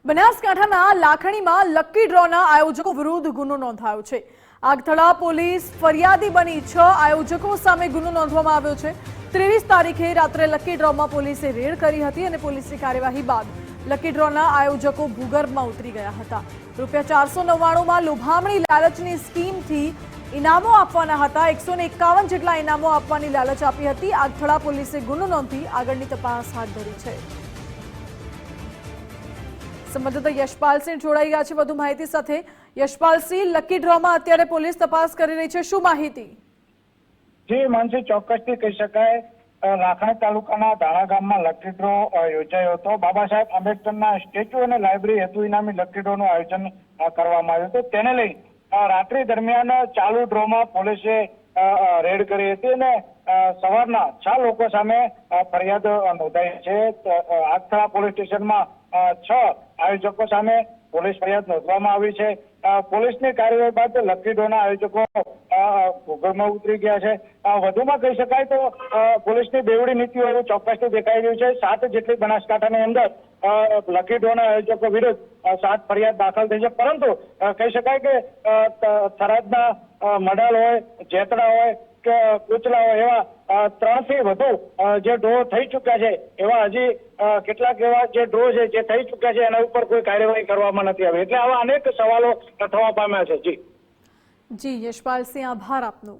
બનાસકાંઠાના લાખણીમાં લકી ડ્રોના આયોજકો વિરુદ્ધ ગુનો નોંધાયો છે। આગથળા પોલીસ ફરિયાદી બની 6 આયોજકો સામે ગુનો નોંધવામાં આવ્યો છે। 23 તારીખે રાત્રે લકી ડ્રોમાં પોલીસે રેડ કરી હતી અને પોલીસની કાર્યવાહી બાદ લકી ડ્રોના આયોજકો ભૂગર્ભમાં ઉતરી ગયા હતા। રૂપિયા 499માં લોભામણી લાલચની સ્કીમથી ઇનામો આપવાના હતા। 151 જેટલા ઇનામો આપવાની લાલચ આપી હતી। આગથળા પોલીસે ગુનો નોંધી આગળની તપાસ હાથ ધરી છે। સંવાદદાતા યશપાલસિંહ જોડાઈ ગયા છે વધુ માહિતી સાથે। યશપાલસિંહ, લકી ડ્રોમાં અત્યારે પોલીસ તપાસ કરી રહી છે, શું માહિતી? જી માનસી, ચોક્કસથી કહી શકાય લાખણી તાલુકાના ધાણા ગામમાં લકી ડ્રો યોજાયો હતો। બાબા સાહેબ આંબેડકરના સ્ટેચ્યુ અને લાઇબ્રેરી હેતુ ઇનામી લકી ડ્રોનું આયોજન કરવામાં આવ્યું હતું। તેને લઈ રાત્રિ દરમિયાન ચાલુ ડ્રોમાં પોલીસે રેડ કરી હતી અને સવારના 6 લોકો સામે ફરિયાદ નોંધાઈ છે। આગથળા પોલીસ સ્ટેશનમાં 6 આયોજકો સામે પોલીસ ફરિયાદ નોંધવામાં આવી છે। પોલીસની કાર્યવાહી બાદ લકી ડ્રોના આયોજકો ભૂગર્ભમાં ઉતરી ગયા છે। વધુમાં કહી શકાય તો પોલીસની બેવડી નીતિઓ એવું ચોક્કસથી દેખાઈ રહ્યું છે। 7 જેટલી બનાસકાંઠાની અંદર લકી ડ્રોના આયોજકો વિરુદ્ધ 7 ફરિયાદ દાખલ થઈ છે, પરંતુ કહી શકાય કે થરાદના મડાલ હોય, જેતડા હોય કે કુચલા હોય એવા 3 થી વધુ જે ડ્રો થઈ ચુક્યા છે, એવા હજી કેટલાક એવા જે ડ્રો છે જે થઈ ચુક્યા છે એના ઉપર કોઈ કાર્યવાહી કરવામાં નથી આવી। એટલે આવા અનેક સવાલો થવા પામ્યા છે। જી યશપાલસિંહ, આભાર આપનો।